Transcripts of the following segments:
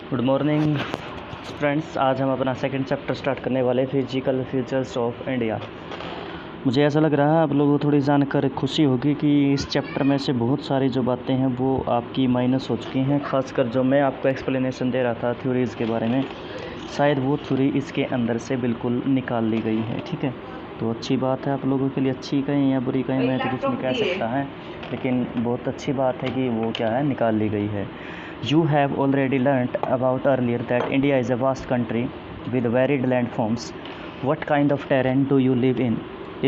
Good morning friends. आज हम अपना सेकंड चैप्टर स्टार्ट करने वाले फिजिकल फीचर्स ऑफ इंडिया। मुझे ऐसा लग रहा है आप लोगों को थोड़ी जानकर खुशी होगी कि इस चैप्टर में से बहुत सारी जो बातें हैं वो आपकी माइनस हो चुकी हैं। खासकर जो मैं आपको एक्सप्लेनेशन दे रहा था थ्योरीज़ के बारे में, शायद वो थ्योरी इसके अंदर से बिल्कुल निकाल ली गई है। ठीक है, तो अच्छी बात है आप लोगों के लिए। अच्छी कहें या बुरी कहें, मैं तो कुछ नहीं कह सकता है, लेकिन बहुत अच्छी बात है कि वो क्या है, निकाल ली गई है। You have already learnt about earlier that India is a vast country with varied landforms. What kind of terrain do you live in?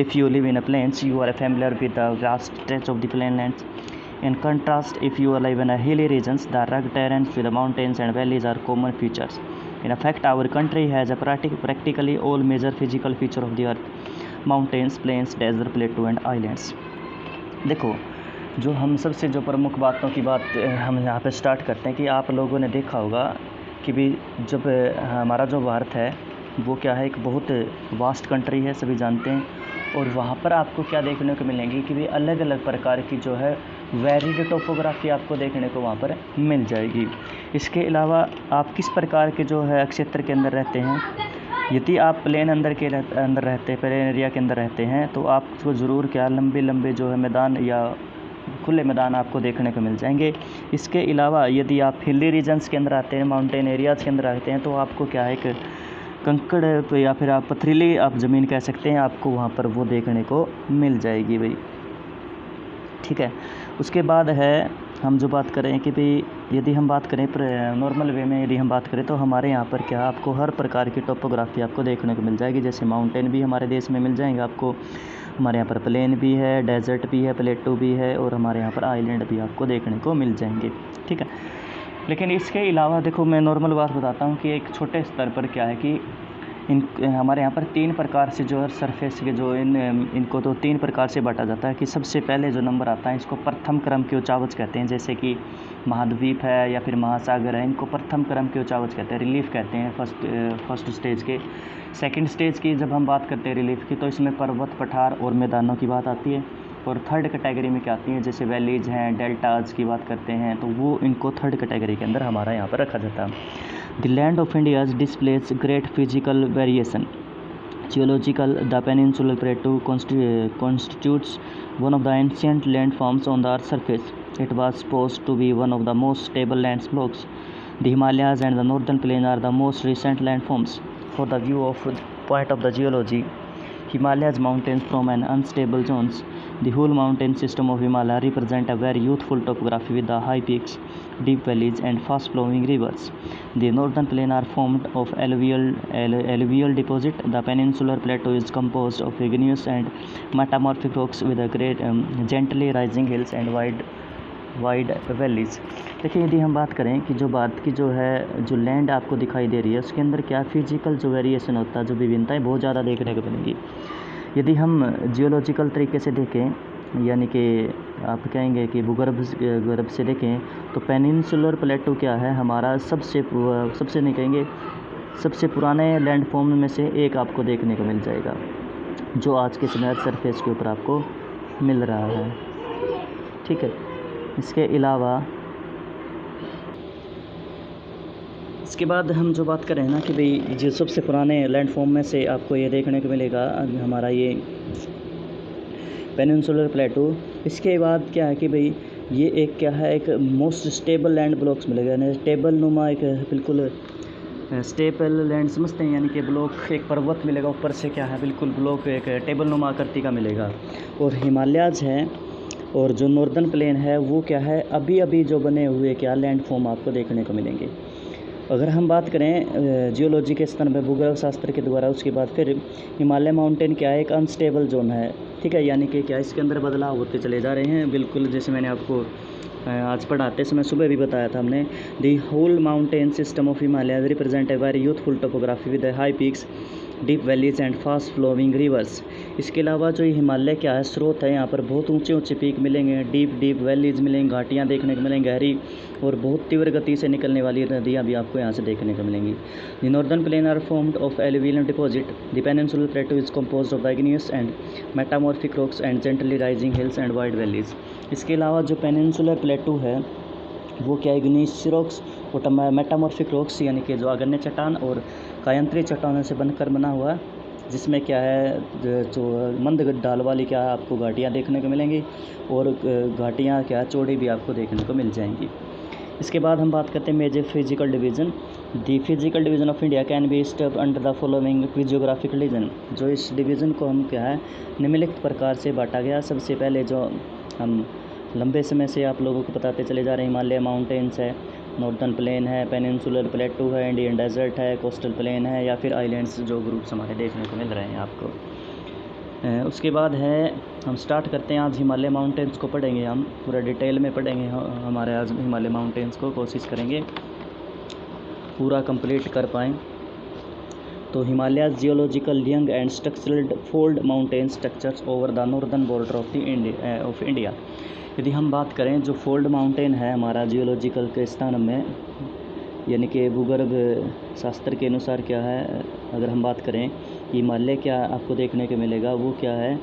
If you live in a plains, you are familiar with the vast stretch of the plainlands. In contrast, if you live in a hilly regions, the rugged terrains with the mountains and valleys are common features. In fact, our country has a practically all major physical feature of the earth: mountains, plains, desert, plateau and islands. देखो, जो हम सबसे जो प्रमुख बातों की बात हम यहाँ पे स्टार्ट करते हैं कि आप लोगों ने देखा होगा कि भी जब हमारा जो भारत है वो क्या है, एक बहुत वास्ट कंट्री है, सभी जानते हैं। और वहाँ पर आपको क्या देखने को मिलेंगी कि भी अलग अलग प्रकार की जो है वेरिड टोपोग्राफी आपको देखने को वहाँ पर मिल जाएगी। इसके अलावा आप किस प्रकार के जो है क्षेत्र के अंदर रहते हैं, यदि आप प्लेन अंदर रहते हैं, प्लेन एरिया के अंदर रहते हैं, तो आपको ज़रूर क्या लंबे लंबे जो है मैदान या खुले मैदान आपको देखने को मिल जाएंगे। इसके अलावा यदि आप हिली रीजन्स के अंदर आते हैं, माउंटेन एरियाज़ के अंदर आते हैं, तो आपको क्या है, एक कंकड़ या फिर आप पथरीली आप ज़मीन कह सकते हैं, आपको वहाँ पर वो देखने को मिल जाएगी भाई। ठीक है, उसके बाद है हम जो बात करें कि भाई यदि हम बात करें नॉर्मल वे में, यदि हम बात करें तो हमारे यहाँ पर क्या आपको हर प्रकार की टोपोग्राफी आपको देखने को मिल जाएगी। जैसे माउंटेन भी हमारे देश में मिल जाएंगे आपको, हमारे यहाँ पर प्लेन भी है, डेजर्ट भी है, प्लेटू भी है, और हमारे यहाँ पर आइलैंड भी आपको देखने को मिल जाएंगे। ठीक है, लेकिन इसके अलावा देखो, मैं नॉर्मल बात बताता हूँ कि एक छोटे स्तर पर क्या है कि हमारे यहाँ पर तीन प्रकार से जो है सरफेस के जो इनको तो तीन प्रकार से बांटा जाता है। कि सबसे पहले जो नंबर आता है, इसको प्रथम क्रम के उचावच कहते हैं। जैसे कि महाद्वीप है या फिर महासागर है, इनको प्रथम क्रम के उचावच कहते हैं, रिलीफ कहते हैं फर्स्ट स्टेज के। सेकंड स्टेज की जब हम बात करते हैं रिलीफ की, तो इसमें पर्वत, पठार और मैदानों की बात आती है। और थर्ड कैटेगरी में क्या आती है, जैसे वैलीज हैं, डेल्टाज की बात करते हैं, तो वो इनको थर्ड कैटेगरी के अंदर हमारा यहाँ पर रखा जाता है। The land of India displays great physical variation. Geological, the Peninsular Plateau constitutes one of the ancient landforms on the Earth's surface. It was supposed to be one of the most stable land blocks. The Himalayas and the Northern Plain are the most recent landforms. For the view of point of the geology, Himalayas mountains from an unstable zones. The whole mountain system of Himalaya represent a very youthful topography with the high peaks, deep valleys and fast-flowing rivers. The northern plain are formed of alluvial deposit. The peninsular plateau is composed of igneous and metamorphic rocks with a great gently rising hills and wide valleys. देखिए, यदि हम बात करें कि जो भारत की जो है जो लैंड आपको दिखाई दे रही है, उसके अंदर क्या फिजिकल जो वेरिएशन होता है, जो विभिन्नताएं बहुत ज़्यादा देखने को मिलेंगी। यदि हम जियोलॉजिकल तरीके से देखें, यानी कि आप कहेंगे कि भूगर्भ से देखें, तो पेनिनसुलर प्लेटो क्या है, हमारा सबसे नहीं कहेंगे, सबसे पुराने लैंडफॉर्म में से एक आपको देखने को मिल जाएगा, जो आज के समय सरफेस के ऊपर आपको मिल रहा है। ठीक है, इसके अलावा इसके बाद हम जो बात करें ना कि भाई जो सबसे पुराने लैंडफॉर्म में से आपको ये देखने को मिलेगा हमारा ये पेनिनसुलर प्लेटो। इसके बाद क्या है कि भाई ये एक क्या है, एक मोस्ट स्टेबल लैंड ब्लॉक्स मिलेगा, यानी टेबल नुमा एक बिल्कुल स्टेबल लैंड समझते हैं, यानी कि ब्लॉक एक पर्वत मिलेगा, ऊपर से क्या है बिल्कुल ब्लॉक एक टेबल नुमा आकृति का मिलेगा। और हिमालयाज है और जो नॉर्दर्न प्लेन है वो क्या है, अभी अभी जो बने हुए क्या लैंडफॉर्म आपको देखने को मिलेंगे। अगर हम बात करें जियोलॉजी के स्तर में भूगर्भ शास्त्र के द्वारा, उसके बाद फिर हिमालय माउंटेन क्या है, एक अनस्टेबल जोन है। ठीक है, यानी कि क्या इसके अंदर बदलाव होते चले जा रहे हैं, बिल्कुल जैसे मैंने आपको आज पढ़ाते समय सुबह भी बताया था हमने। The whole mountain system of Himalaya represent a very youthful topography with high peaks, deep valleys and fast flowing rivers. इसके अलावा जो हिमालय क्या है स्रोत है, यहाँ पर बहुत ऊंचे ऊंचे पीक मिलेंगे, डीप वैलीज मिलेंगी, घाटियाँ देखने को मिलेंगी गहरी, और बहुत तीव्र गति से निकलने वाली नदियाँ भी आपको यहाँ से देखने को मिलेंगी। The northern plain are formed of alluvial deposit. The peninsular plateau is composed of igneous and metamorphic rocks and gently rising hills and wide valleys. इसके अलावा जो पेनिनसुलर प्लेटो है वो क्या है, इग्नियस रॉक्स और मेटामॉर्फिक रॉक्स यानी कि जो आग्नेय चट्टान और कायांतरी चट्टानों से बनकर बना हुआ, जिसमें क्या है जो मंद ढाल वाली क्या है आपको घाटियाँ देखने को मिलेंगी और घाटियाँ क्या चौड़ी भी आपको देखने को मिल जाएंगी। इसके बाद हम बात करते हैं major physical division. The physical division of India can be studied under the following physiographical region. जो इस डिवीज़न को हम क्या है निम्नलिखित प्रकार से बांटा गया। सबसे पहले जो हम लंबे समय से आप लोगों को बताते चले जा रहे हैं, हिमालय माउंटेन्स है, नॉर्थर्न प्लेन है, पेनिनसुलर प्लेटू है, इंडियन डेजर्ट है, कोस्टल प्लेन है, या फिर आइलैंड्स जो ग्रुप्स हमारे देखने को मिल रहे हैं आपको। उसके बाद है हम स्टार्ट करते हैं। आज हिमालय माउंटेन्स को पढ़ेंगे, हम पूरा डिटेल में पढ़ेंगे। हमारे आज हिमालय माउंटेन्स को कोशिश करेंगे पूरा कंप्लीट कर पाएँ। तो Himalaya geological young and structural fold mountain structures over the northern border of India. यदि हम बात करें जो फोल्ड माउंटेन है हमारा जियोलॉजिकल के स्थान में, यानी कि भूगर्भ शास्त्र के अनुसार क्या है, अगर हम बात करें हिमालय क्या आपको देखने को मिलेगा, वो क्या है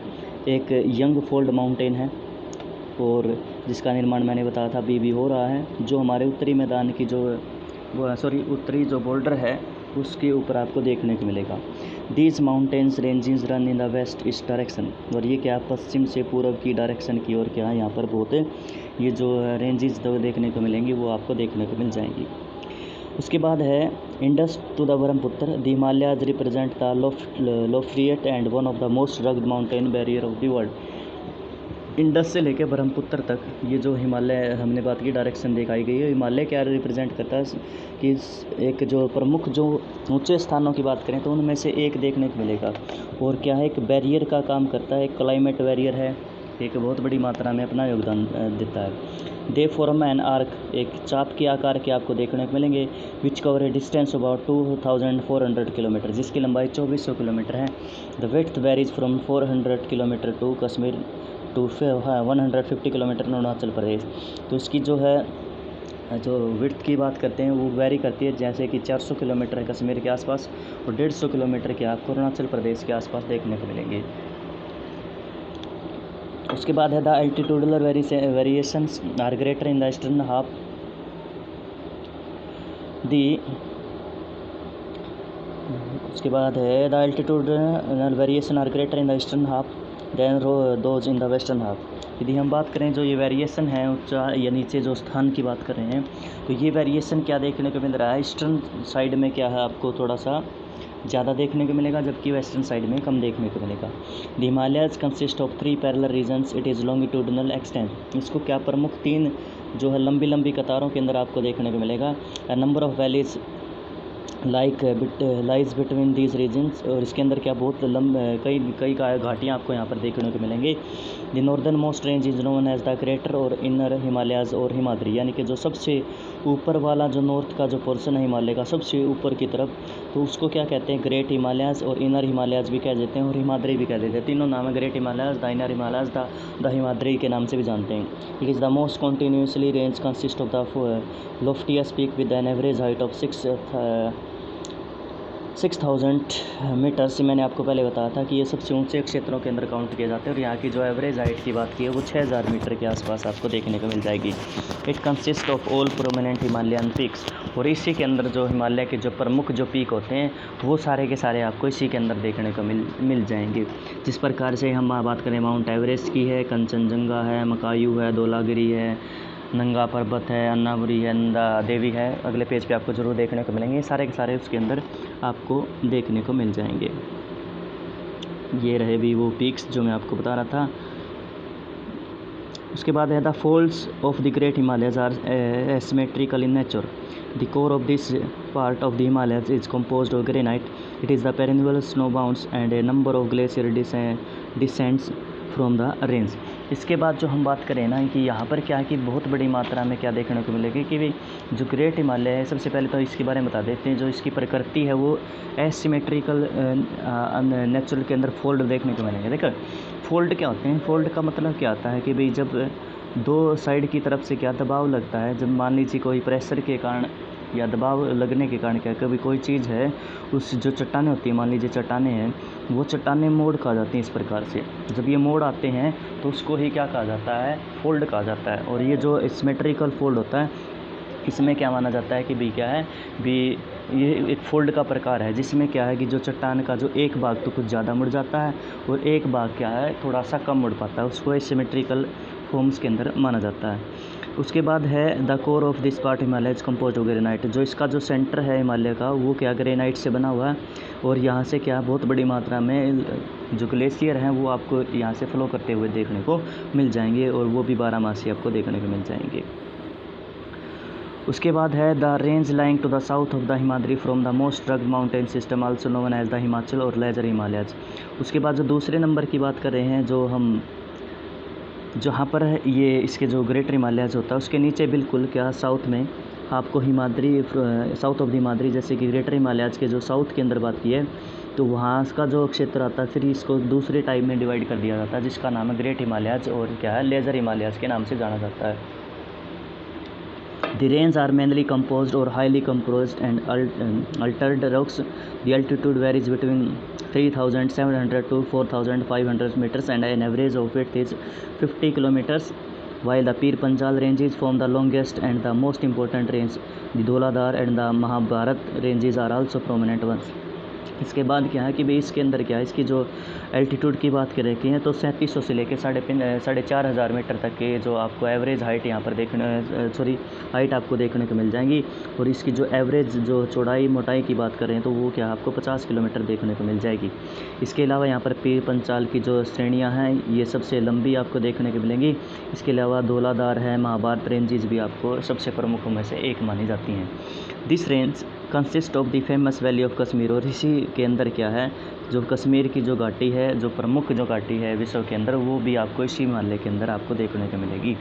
एक यंग फोल्ड माउंटेन है और जिसका निर्माण मैंने बताया था अभी भी हो रहा है, जो हमारे उत्तरी मैदान की जो उत्तरी जो बॉर्डर है उसके ऊपर आपको देखने को मिलेगा। These mountains ranges run in the west east direction, और ये क्या पश्चिम से पूर्व की डायरेक्शन की ओर क्या है यहाँ पर बहुत ये जो रेंजेस देखने को मिलेंगी वो आपको देखने को मिल जाएंगी। उसके बाद है Indus to the Brahmaputra. The Himalayas represent the loftiest and one of the most rugged mountain barrier of the world. Indus से लेकर ब्रह्मपुत्र तक ये जो हिमालय हमने बात की डायरेक्शन दिखाई गई है, हिमालय क्या रिप्रेजेंट करता है कि एक जो प्रमुख जो ऊंचे स्थानों की बात करें तो उनमें से एक देखने को मिलेगा, और क्या है एक बैरियर का काम करता है, एक क्लाइमेट बैरियर है, एक बहुत बड़ी मात्रा में अपना योगदान देता है। दे फॉर्म एन आर्क, एक चाप के आकार के आपको देखने को मिलेंगे, which cover a distance about 2400 kilometre, जिसकी लंबाई 2400 किलोमीटर है। The width varies from 400 kilometre to Kashmir to 150 kilometre Arunachal Pradesh. तो इसकी जो है जो विड्थ की बात करते हैं वो वेरी करती है, जैसे कि 400 किलोमीटर है कश्मीर के आसपास और 150 किलोमीटर के आपको अरुणाचल प्रदेश के आसपास देखने को मिलेंगे। उसके बाद है the altitudinal variations are greater in the eastern half दी। उसके बाद है the altitudinal variation are greater in the eastern half than those in the western half. यदि हम बात करें जो ये वेरिएशन है ऊंचा या नीचे जो स्थान की बात कर रहे हैं, तो ये वेरिएशन क्या देखने को मिल रहा है, ईस्टर्न साइड में क्या है आपको थोड़ा सा ज़्यादा देखने को मिलेगा, जबकि वेस्टर्न साइड में कम देखने को मिलेगा। The Himalayas consist of 3 parallel regions, it is longitudinal extent. इसको क्या प्रमुख 3 जो है लंबी लंबी कतारों के अंदर आपको देखने को मिलेगा। A number of valleys lies between these regions, और इसके अंदर क्या बहुत कई घाटियाँ आपको यहाँ पर देखने को मिलेंगी। The northern most range is known as the greater और इनर हिमालयाज और हिमाद्री, यानी कि जो सबसे ऊपर वाला जो नॉर्थ का जो पोर्शन है हिमालय का सबसे ऊपर की तरफ, तो उसको क्या कहते हैं ग्रेट हिमालयाज, और इनर हिमालयाज भी कह देते हैं और हिमाद्री भी कह देते हैं। तीनों नाम है, great Himalayas, the inner Himalayas, the Himadri के नाम से भी जानते हैं। It is the most continuously range consist of the loftiest peak with an average height of 6000 metres. मैंने आपको पहले बताया था कि ये सबसे ऊंचे क्षेत्रों के अंदर काउंट किए जाते हैं, और यहाँ की जो एवरेज हाइट की बात की है वो 6000 मीटर के आसपास आपको देखने को मिल जाएगी। It consist of all prominent Himalayan peaks, और इसी के अंदर जो हिमालय के जो प्रमुख जो पीक होते हैं वो सारे के सारे आपको इसी के अंदर देखने को मिल जाएंगे। जिस प्रकार से हम बात करें माउंट एवरेस्ट की है, कंचनजंगा है, मकायू है, धौलागिरी है, नंगा पर्वत है, अन्नापुरी है, नंदा देवी है, अगले पेज पे आपको ज़रूर देखने को मिलेंगे। सारे के सारे उसके अंदर आपको देखने को मिल जाएंगे। ये रहे भी वो पीक्स जो मैं आपको बता रहा था। उसके बाद है the folds of the great Himalayas are asymmetrical in nature. The core of this part of the Himalayas is composed of granite. It is the perennial snow bounds and a number of glacier descents from the range. इसके बाद जो हम बात करें ना कि यहाँ पर क्या है कि बहुत बड़ी मात्रा में क्या देखने को मिलेगी कि भाई जो ग्रेट हिमालय है, सबसे पहले तो इसके बारे में बता देते हैं। जो इसकी प्रकृति है वो एसिमेट्रिकल नेचुरल के अंदर फोल्ड देखने को मिलेंगे। देखो फोल्ड क्या होते हैं, फोल्ड का मतलब क्या आता है कि भाई जब 2 साइड की तरफ से क्या दबाव लगता है, जब मान लीजिए कोई प्रेशर के कारण या दबाव लगने के कारण क्या कभी कोई चीज़ है उस जो चट्टानें होती हैं, मान लीजिए चट्टानें हैं, वो चट्टानें मोड़ कहा जाती हैं इस प्रकार से। जब ये मोड़ आते हैं तो उसको ही क्या कहा जाता है, फोल्ड कहा जाता है। और ये जो सिमेट्रिकल फोल्ड होता है इसमें क्या माना जाता है कि भी क्या है भी ये एक फोल्ड का प्रकार है, जिसमें क्या है कि जो चट्टान का जो एक भाग तो कुछ ज़्यादा मुड़ जाता है और एक भाग क्या है थोड़ा सा कम मुड़ पाता है, उसको एसिमेट्रिकल फॉर्म्स के अंदर माना जाता है। उसके बाद है the core of this part Himalaya compose of granite, जो इसका जो सेंटर है हिमालय का वो क्या ग्रेनाइट से बना हुआ है और यहाँ से क्या बहुत बड़ी मात्रा में जो ग्लेशियर हैं वो आपको यहाँ से फ्लो करते हुए देखने को मिल जाएंगे और वो भी 12 मासी आपको देखने को मिल जाएंगे। उसके बाद है the range lying to the south of the Himadri from the most rugged mountain system also known as the Himachal और लेजर हिमालयज। उसके बाद जो दूसरे नंबर की बात कर रहे हैं, जो हम जहाँ पर है ये इसके जो ग्रेटर हिमालयज होता है उसके नीचे बिल्कुल क्या साउथ में आपको Himadri south of the Himadri, जैसे कि ग्रेटर हिमालयज के जो साउथ के अंदर बात की है तो वहाँ का जो क्षेत्र आता है फिर इसको दूसरे टाइप में डिवाइड कर दिया जाता है, जिसका नाम है ग्रेट हिमालयज और क्या है लेजर हिमालयज के नाम से जाना जाता है। The ranges are mainly composed or highly composed and altered rocks. The altitude varies between 3,700 to 4,500 meters and an average of width is 50 kilometers. While the Pir Panjal ranges form the longest and the most important range, the Dholadhar and the Mahabharat ranges are also prominent ones. इसके बाद क्या है कि भाई इसके अंदर क्या है इसकी जो एल्टीट्यूड की बात करें कि तो 3700 से लेकर 4,500 मीटर तक के जो आपको एवरेज हाइट यहाँ पर हाइट आपको देखने को मिल जाएंगी और इसकी जो एवरेज जो चौड़ाई मोटाई की बात करें तो वो क्या आपको 50 किलोमीटर देखने को मिल जाएगी। इसके अलावा यहाँ पर पीर पंचाल की जो श्रेणियाँ हैं ये सबसे लंबी आपको देखने को मिलेंगी। इसके अलावा धौलाधार है, महाभारत रेंजेस भी आपको सबसे प्रमुखों में से एक मानी जाती हैं। This range consist of the famous valley of Kashmir, और इसी के अंदर क्या है जो कश्मीर की जो घाटी है, जो प्रमुख जो घाटी है विश्व के अंदर, वो भी आपको इसी हिमालय के अंदर आपको देखने को मिलेगी।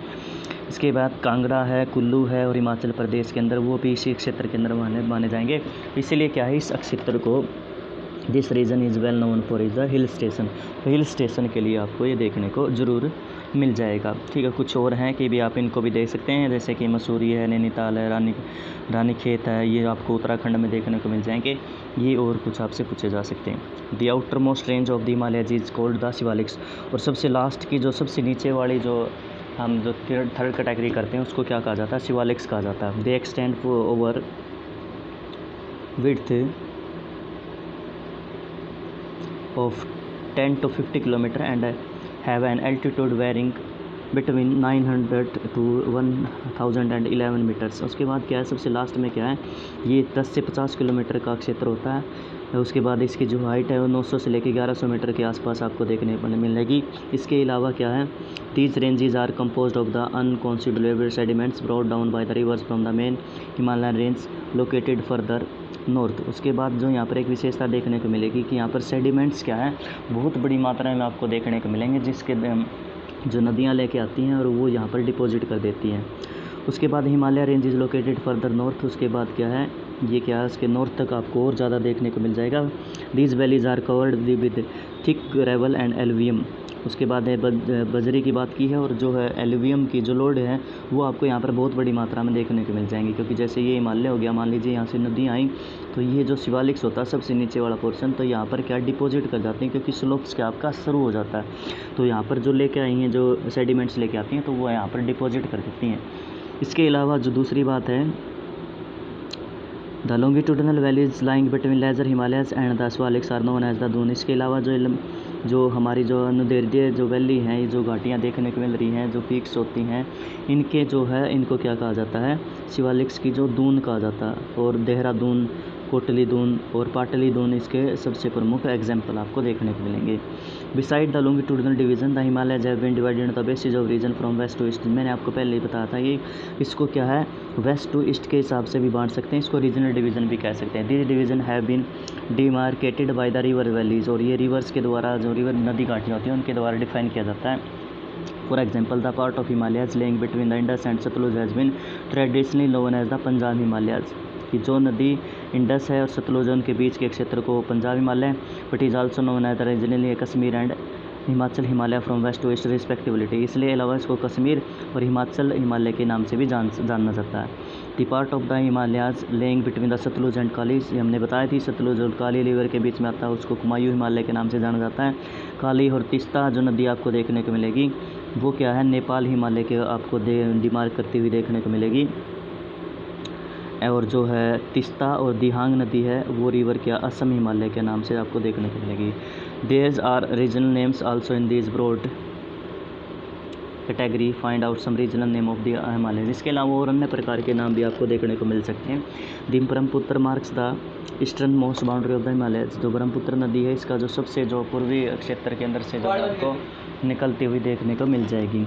इसके बाद कांगड़ा है, कुल्लू है और हिमाचल प्रदेश के अंदर वो भी इसी क्षेत्र के अंदर माने जाएंगे। इसीलिए क्या है इस क्षेत्र को this region is well known for is the hill station, तो हिल स्टेशन के लिए आपको ये देखने को ज़रूर मिल जाएगा। ठीक है, कुछ और हैं कि भी आप इनको भी देख सकते हैं, जैसे कि मसूरी है, नैनीताल है, रानीखेत है, ये आपको उत्तराखंड में देखने को मिल जाएंगे। ये और कुछ आपसे पूछे जा सकते हैं। The outer most range of the Himalayas is called the Shivaliks, और सबसे लास्ट की जो सबसे नीचे वाली जो हम जो थर्ड कैटेगरी करते हैं उसको क्या कहा जाता है, शिवालिक्स कहा जाता है। दे extend over width of 10 to 50 km and have an altitude varying between 900 to 1011 metres. उसके बाद क्या है सबसे लास्ट में क्या है ये 10 से 50 किलोमीटर का क्षेत्र होता है। उसके बाद इसकी जो हाइट है वो 900 से लेकर 1100 मीटर के आसपास आपको देखने को मिलेगी। इसके अलावा क्या है these ranges are composed of the unconsiderable sediments brought down by the rivers from the main Himalayan range located further north. उसके बाद जो यहाँ पर एक विशेषता देखने को मिलेगी कि यहाँ पर सेडिमेंट्स क्या है बहुत बड़ी मात्रा में आपको देखने को मिलेंगे, जिसके जो नदियाँ लेके आती हैं और वो यहाँ पर डिपॉजिट कर देती हैं। उसके बाद Himalaya range is located further north. उसके बाद क्या है ये क्या है उसके नॉर्थ तक आपको और ज़्यादा देखने को मिल जाएगा। These valleys are covered with thick gravel and alluvium. उसके बाद है बजरी की बात की है, और जो है एलुवियम की जो लोड है वो आपको यहाँ पर बहुत बड़ी मात्रा में देखने को मिल जाएंगी, क्योंकि जैसे ये हिमालय हो गया, मान लीजिए यहाँ से नदी आई तो ये जो शिवालिक्स होता है सबसे नीचे वाला पोर्शन, तो यहाँ पर क्या डिपॉजिट कर जाते हैं क्योंकि स्लोप्स क्या आपका शुरू हो जाता है, तो यहाँ पर जो लेके आई हैं जो सेडिमेंट्स लेके आती हैं तो वो यहाँ पर डिपॉजिट कर देती हैं। इसके अलावा जो दूसरी बात है the longitudinal valleys lying between lesser Himalayas and the Shivaliks are known as the Doon. इसके अलावा जो हमारी जो अनुदैर्ध्य जो वैली हैं, ये जो घाटियाँ देखने को मिल रही हैं, जो पीक्स होती हैं, इनके जो है इनको क्या कहा जाता है शिवालिक्स की जो दून कहा जाता है। और देहरादून, कोटली दून और पाटली दून इसके सबसे प्रमुख एग्जाम्पल आपको देखने को मिलेंगे। Beside the longitudinal division the Himalayas have been divided the basis of region from west to east. मैंने आपको पहले ही बताया था ये इसको क्या है वेस्ट टू ईस्ट के हिसाब से भी बांट सकते हैं, इसको रीजनल डिवीज़न भी कह सकते हैं। This division have been demarcated by the river valleys, और ये रिवर्स के द्वारा जो रिवर नदी घाटियाँ होती हैं उनके द्वारा डिफाइन किया जाता है। For example the part of Himalayas laying between the Indus and Sutlej has been traditionally known as the Punjab Himalayas. कि जो नदी इंडस है और सतलुज उनके बीच के क्षेत्र को Punjab Himalaya, but is also known as the regionally Kashmir and Himachal Himalaya from west to east respectively. इसलिए अलावा इसको कश्मीर और हिमाचल हिमालय के नाम से भी जानना जाता है। The part of the Himalayas lying between the Sutlej and Kali, हमने बताया थी सतलुज और काली रिवर के बीच में आता है, उसको कुमायूं हिमालय के नाम से जाना जाता है। काली और तीस्ता जो नदी आपको देखने को मिलेगी वो क्या है नेपाल हिमालय के आपको डिमार्क करती हुई देखने को मिलेगी। और जो है तिस्ता और दिहांग नदी है वो रिवर क्या असम हिमालय के नाम से आपको देखने को मिलेगी। There are regional names also in this broad category, find out some regional name of the Himalaya. इसके अलावा और अन्य प्रकार के नाम भी आपको देखने को मिल सकते हैं। The Brahmaputra marks the eastern most boundary of the Himalaya. जो ब्रह्मपुत्र नदी है इसका जो सबसे जो पूर्वी क्षेत्र के अंदर से जो आपको निकलती हुई देखने को मिल जाएगी।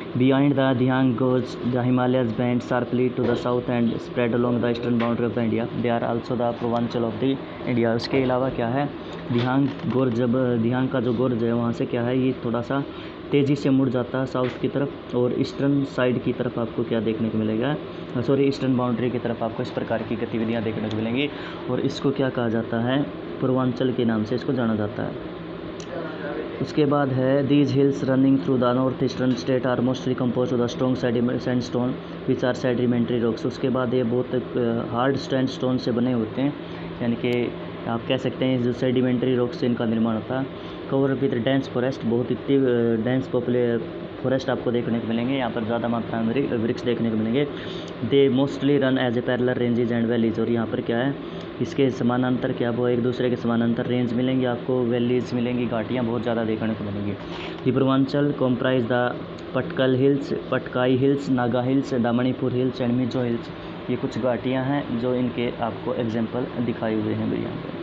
Behind the Dihang Gorge, the Himalayas bend sharply to the south and spread along the eastern boundary of the India. They are also the Purvanchal of the India। उसके अलावा क्या है, दिहांग गोर्ज, जब दिहांग का जो गोर्ज है वहाँ से क्या है ये थोड़ा सा तेज़ी से मुड़ जाता है साउथ की तरफ और ईस्टर्न साइड की तरफ आपको क्या देखने को मिलेगा, ईस्टर्न बाउंड्री की तरफ आपको इस प्रकार की गतिविधियाँ देखने को मिलेंगी और इसको क्या कहा जाता है, पूर्वांचल के नाम से इसको जाना जाता है। उसके बाद है these hills running through the north eastern state are mostly compose of the strong sandstone which are sedimentary rocks. उसके बाद ये बहुत हार्ड सैंडस्टोन से बने होते हैं, यानी कि आप कह सकते हैं जो सेडिमेंट्री रॉक्स से इनका निर्माण होता है। कवर विद डेंस फॉरेस्ट, बहुत इतनी डेंस फॉरेस्ट आपको देखने को मिलेंगे, यहाँ पर ज़्यादा मात्रा में वृक्ष देखने को मिलेंगे। They mostly run as a parallel ranges and valleys, और यहाँ पर क्या है इसके समानांतर क्या वो एक दूसरे के समानांतर रेंज मिलेंगे आपको, वैलीज मिलेंगी, घाटियाँ बहुत ज़्यादा देखने को मिलेंगी। The Purvanchal comprise the Patkal hills, Patkai hills, Naga hills, the Manipur hills and Mizo hills. ये कुछ घाटियाँ हैं जो इनके आपको एग्जाम्पल दिखाए हुए हैं भैया।